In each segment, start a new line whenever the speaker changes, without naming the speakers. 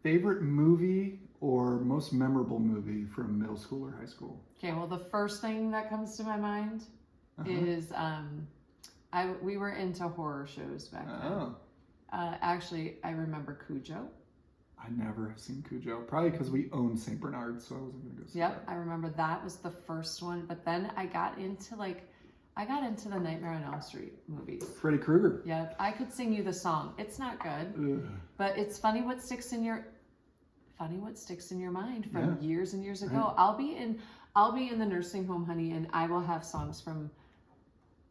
favorite movie or most memorable movie from middle school or high school?
Okay, well, the first thing that comes to my mind is we were into horror shows back then.
Oh,
Actually, I remember Cujo.
I never have seen Cujo. Probably because we own St. Bernard, so I wasn't going to go see
Yep,
that.
I remember that was the first one. But then I got into the Nightmare on Elm Street movies.
Freddy Krueger.
Yep, I could sing you the song. It's not good,
Ugh.
but it's funny what sticks in your mind from years and years ago.
Right.
I'll be in the nursing home, honey, and I will have songs from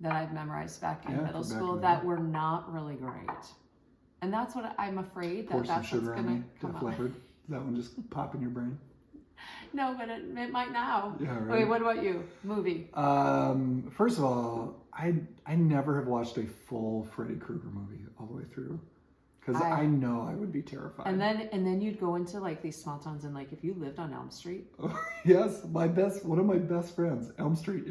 that I've memorized back in middle
from back
school
in
that
the-
were not really great. And that's what I'm afraid
Pour
that
some
that's what's
sugar on
gonna
me.
come
Def
out.
Leppard. That one just pop in your brain.
No, but it might now.
Yeah, right.
Okay, what about you? Movie.
First of all, I never have watched a full Freddy Krueger movie all the way through because I know I would be terrified.
And then you'd go into like these small towns and like if you lived on Elm Street.
Yes, one of my best friends, Elm Street.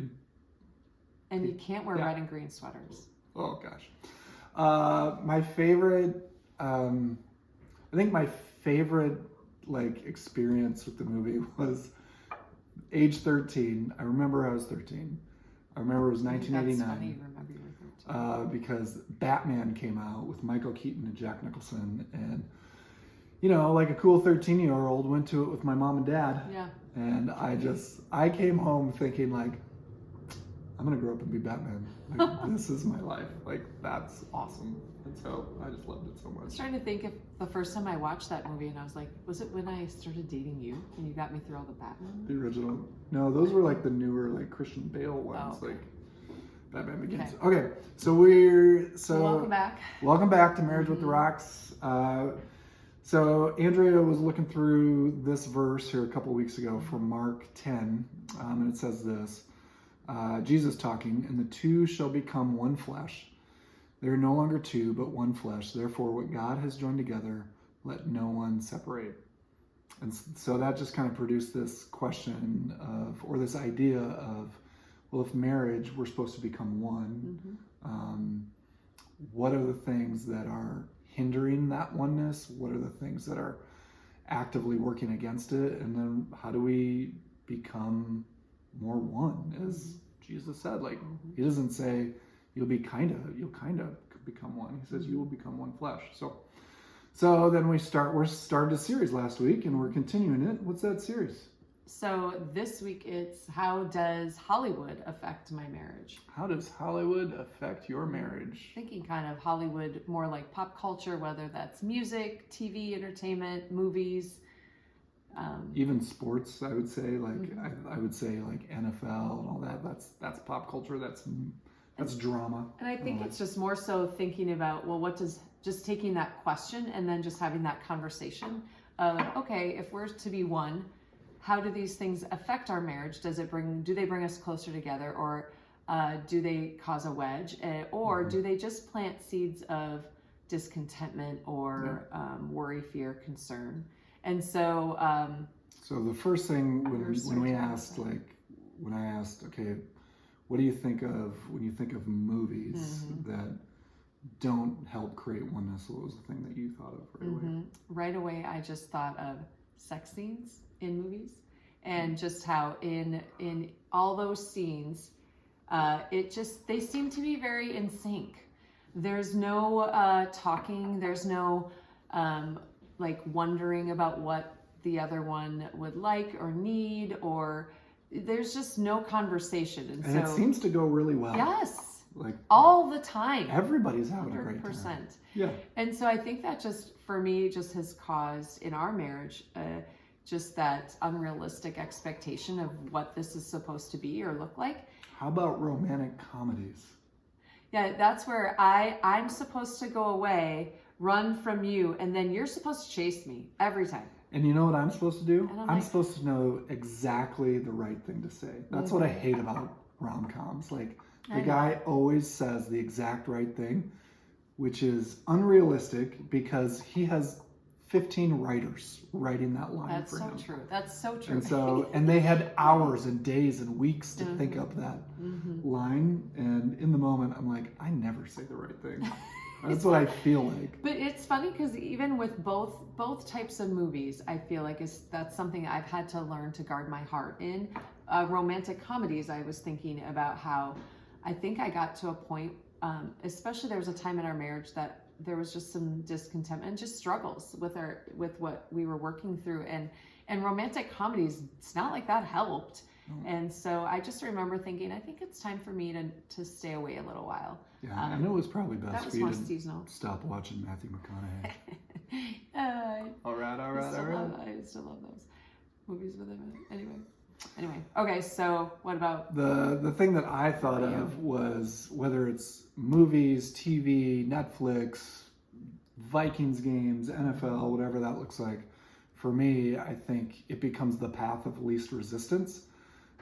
And you can't wear red and green sweaters.
Oh gosh. My favorite, I think my favorite like experience with the movie was age 13. I remember I was 13. I remember it was 1989.
That's funny you remember you were 13.
Because Batman came out with Michael Keaton and Jack Nicholson, and you know, like a cool 13-year-old went to it with my mom and dad.
Yeah.
And I came home thinking like, I'm gonna grow up and be Batman. Like, this is my life. Like, that's awesome. And so I just loved it so
I was
much.
trying to think if the first time I watched that movie and I was like, was it when I started dating you and you got me through all the Batman?
The original. No, those were like the newer, like Christian Bale ones,
okay.
like Batman Begins.
Okay.
Okay, so
Welcome back.
Welcome back to Marriage with the Rocks. So Andrea was looking through this verse here a couple weeks ago from Mark 10, and it says this. Jesus talking, and the two shall become one flesh. They are no longer two, but one flesh. Therefore, what God has joined together, let no one separate. And so that just kind of produced this question of, or this idea of, well, if marriage, we're supposed to become one, what are the things that are hindering that oneness? What are the things that are actively working against it? And then how do we become more one, as Jesus said? Like, he doesn't say you'll kind of become one. He says you will become one flesh. So then we started a series last week, and we're continuing it. What's that series?
So this week it's how does Hollywood affect my marriage?
How does Hollywood affect your marriage?
Thinking kind of Hollywood more like pop culture, whether that's music, TV, entertainment, movies.
Even sports, I would say, like I would say like NFL and all that. That's pop culture. That's drama.
And I think it's just more so thinking about, well, just taking that question and then just having that conversation of, okay, if we're to be one, how do these things affect our marriage? Do they bring us closer together, or do they cause a wedge, or do they just plant seeds of discontentment or worry, fear, concern? And so,
so the first thing when I asked, okay, what do you think of when you think of movies that don't help create oneness? What was the thing that you thought of right away?
Right away, I just thought of sex scenes in movies, and just how in all those scenes, they seem to be very in sync. There's no talking. There's no like wondering about what the other one would like or need, or there's just no conversation. And so
it seems to go really well.
Yes.
Like
all the time.
Everybody's having a great
100%.
time. Yeah.
And so I think that just, for me, just has caused in our marriage, just that unrealistic expectation of what this is supposed to be or look like.
How about romantic comedies?
Yeah, that's where I'm supposed to go away, run from you, and then you're supposed to chase me every time.
And you know what I'm supposed to do? I'm
like,
supposed to know exactly the right thing to say. That's what I hate about rom-coms. Like, the guy always says the exact right thing, which is unrealistic because he has 15 writers writing that line for him.
That's so true. That's so true.
And they had hours and days and weeks to think up that line. And in the moment, I'm like, I never say the right thing. That's what I feel like.
But it's funny because even with both types of movies, I feel like that's something I've had to learn to guard my heart in. Romantic comedies, I was thinking about how I think I got to a point, especially there was a time in our marriage that there was just some discontentment and just struggles with what we were working through, and romantic comedies, it's not like that helped. And so I just remember thinking, I think it's time for me to stay away a little while.
Yeah, I know it was probably best for you
more
to
seasonal.
stop watching Matthew McConaughey.
All right. I used to love those movies with him. Anyway. Okay, so what about
the thing that I thought of was whether it's movies, TV, Netflix, Vikings games, NFL, whatever that looks like. For me, I think it becomes the path of least resistance.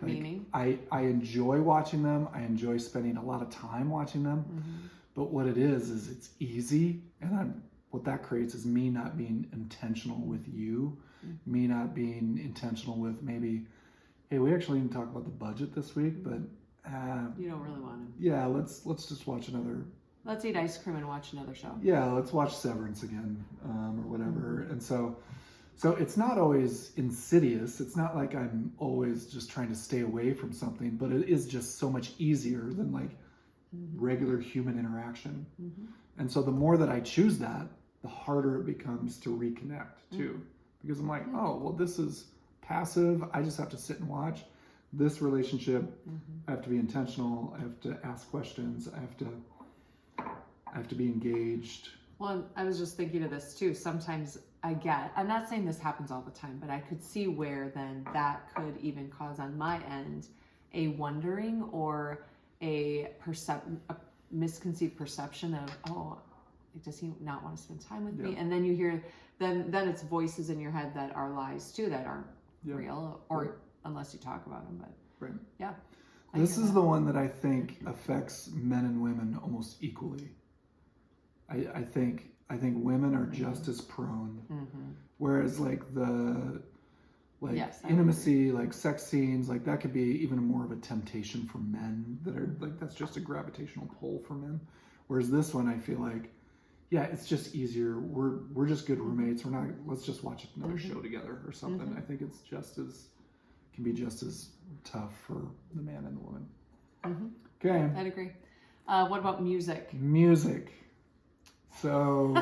Like,
meaning?
I enjoy watching them. I enjoy spending a lot of time watching them. But what it is it's easy, and what that creates is me not being intentional with you, me not being intentional with maybe, hey, we actually didn't talk about the budget this week, but
you don't really want to.
Yeah, let's just watch another.
Let's eat ice cream and watch another show.
Yeah, let's watch Severance again, or whatever. And so it's not always insidious. It's not like I'm always just trying to stay away from something, but it is just so much easier than like regular human interaction. And so the more that I choose that, the harder it becomes to reconnect too. Because I'm like, oh, well, this is passive. I just have to sit and watch. This relationship, I have to be intentional. I have to ask questions. I have to be engaged.
Well, I was just thinking of this too. Sometimes I'm not saying this happens all the time, but I could see where then that could even cause on my end a wondering or a misconceived perception of, oh, does he not want to spend time with me? And then you hear, then it's voices in your head that are lies too, that aren't real, or unless you talk about them. But yeah.
This is the one that I think affects men and women almost equally. I think women are just as prone, whereas like intimacy, like sex scenes, like that could be even more of a temptation for men that are like, that's just a gravitational pull for men. Whereas this one, I feel like, yeah, it's just easier. We're just good roommates. Let's just watch another show together or something. I think it's can be just as tough for the man and the woman. Okay.
I'd agree. What about music?
Music. So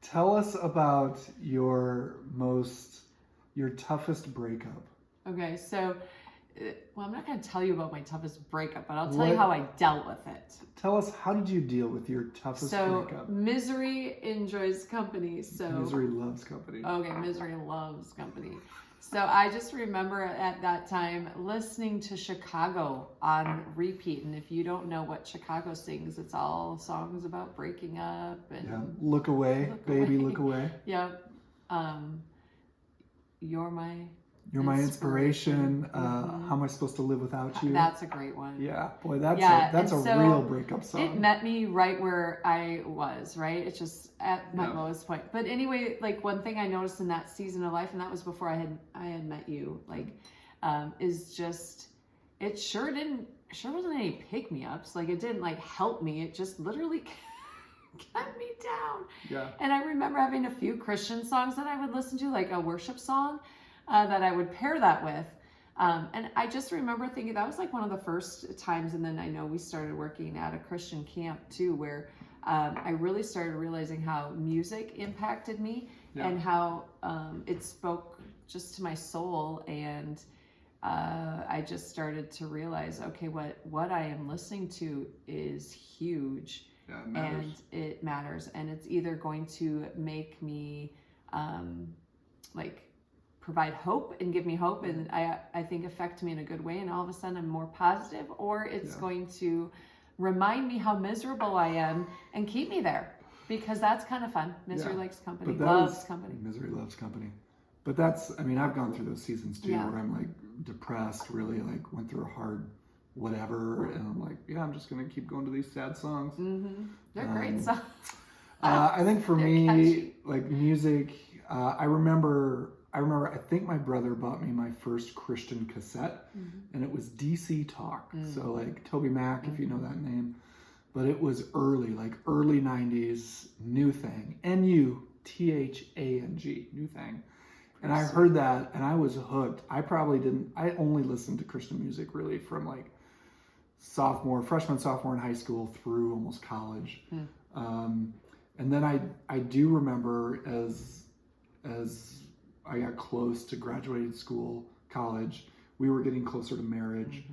tell us about your toughest breakup.
Okay, so, well, I'm not going to tell you about my toughest breakup, but I'll tell you how I dealt with it.
Tell us, how did you deal with your toughest breakup?
So, misery enjoys company. So
misery loves company.
Okay, misery loves company. So I just remember at that time listening to Chicago on repeat. And if you don't know what Chicago sings, it's all songs about breaking up. And
Look away, baby, look away.
Yeah. You're my
inspiration. How am I supposed to live without you?
That's a great one.
Yeah, boy, that's a real breakup song.
It met me right where I was, right? It's just at my lowest point. But anyway, like one thing I noticed in that season of life, and that was before I had met you, like, is just, it sure wasn't any pick-me-ups. Like it didn't like help me. It just literally kept me down.
Yeah.
And I remember having a few Christian songs that I would listen to, like a worship song. That I would pair that with. And I just remember thinking that was like one of the first times, and then I know we started working at a Christian camp too, where I really started realizing how music impacted me and how it spoke just to my soul. And I just started to realize, okay, what I am listening to is huge.
Yeah, it matters.
And it matters. And it's either going to make me provide hope and give me hope, and I think affect me in a good way, and all of a sudden I'm more positive, or it's going to remind me how miserable I am and keep me there, because that's kind of fun. Misery likes company, loves company.
Misery loves company. But I've gone through those seasons too, where I'm like depressed, really like went through a hard whatever, and I'm like, I'm just gonna keep going to these sad songs.
They're great songs.
I think for me,
catchy.
like music, I remember I think my brother bought me my first Christian cassette, and it was DC Talk. So like Toby Mac, if you know that name. but it was early, like early 90s, New Thang. Nuthang, New Thang. And I heard that and I was hooked. I only listened to Christian music really from like freshman, sophomore in high school through almost college. And then I do remember as I got close to graduating school, college, we were getting closer to marriage.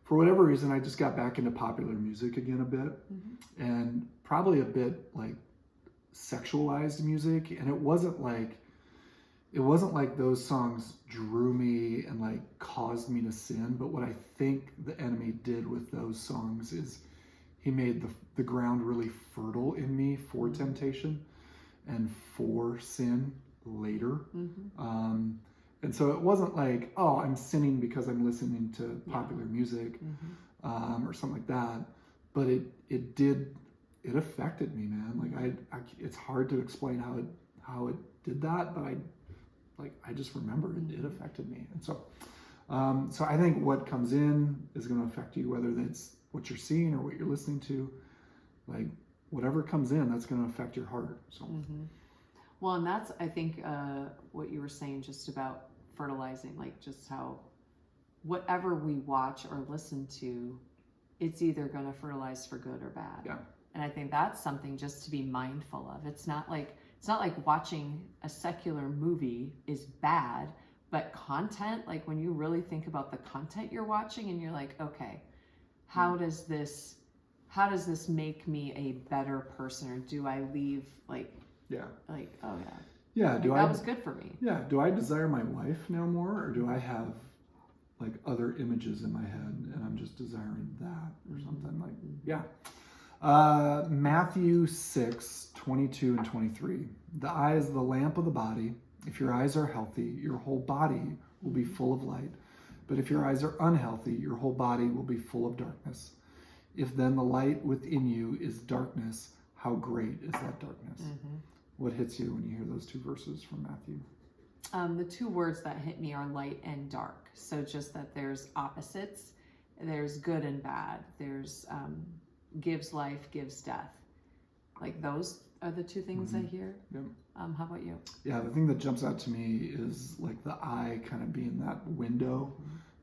For whatever reason, I just got back into popular music again a bit, and probably a bit like sexualized music. And it wasn't like those songs drew me and like caused me to sin. But what I think the enemy did with those songs is he made the ground really fertile in me for temptation and for sin later. And so it wasn't like, oh, I'm sinning because I'm listening to popular music or something like that. But it affected me, man. Like it's hard to explain how it did that, but I just remember it affected me. And so I think what comes in is going to affect you, whether it's what you're seeing or what you're listening to. Like whatever comes in, that's going to affect your heart. So.
Well, and that's, I think, what you were saying just about fertilizing, like just how whatever we watch or listen to, it's either going to fertilize for good or bad.
Yeah.
And I think that's something just to be mindful of. It's not like watching a secular movie is bad, but content, like when you really think about the content you're watching and you're like, okay, how does this make me a better person, or do I leave like, oh yeah.
Yeah,
that was good for me.
Yeah, do I desire my wife now more, or do I have like other images in my head and I'm just desiring that or something like, Matthew 6:22 and 23. The eye is the lamp of the body. If your eyes are healthy, your whole body will be full of light. But if your eyes are unhealthy, your whole body will be full of darkness. If then the light within you is darkness, how great is that darkness? What hits you when you hear those two verses from Matthew?
The two words that hit me are light and dark. So just that there's opposites. There's good and bad. There's gives life, gives death. Like those are the two things I hear.
Yep.
How about you?
Yeah, the thing that jumps out to me is like the eye kind of being that window.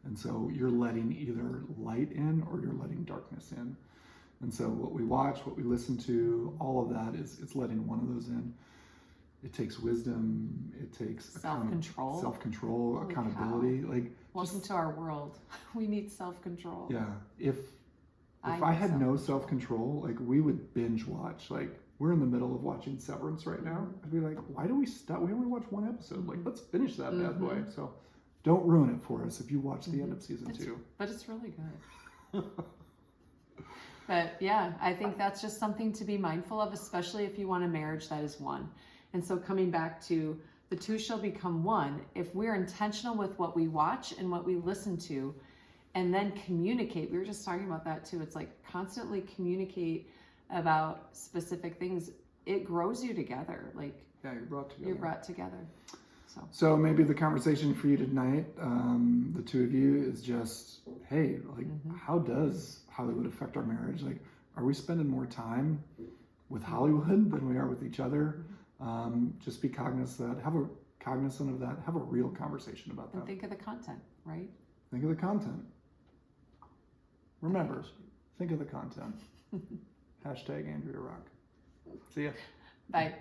And so you're letting either light in or you're letting darkness in. And so what we watch, what we listen to, all of that it's letting one of those in. It takes wisdom. It takes self-control, accountability. Cow. Like
welcome to our world. We need self-control.
Yeah. If I had no self-control, like we would binge watch. Like we're in the middle of watching Severance right now. I'd be like, why do we stop? We only watch one episode. Like let's finish that bad boy. So don't ruin it for us if you watch the end of season 2.
But it's really good. But yeah, I think that's just something to be mindful of, especially if you want a marriage that is one. And so coming back to the two shall become one, if we're intentional with what we watch and what we listen to, and then communicate, we were just talking about that too. It's like constantly communicate about specific things. It grows you together. Like
yeah, you're brought together. So maybe the conversation for you tonight, the two of you, is just, hey, like how does Hollywood affect our marriage? Like, are we spending more time with Hollywood than we are with each other? Just be cognizant of that. Have a real conversation about that.
And think of the content, right?
Think of the content. Remember, think of the content. #AndreaRock. See ya.
Bye.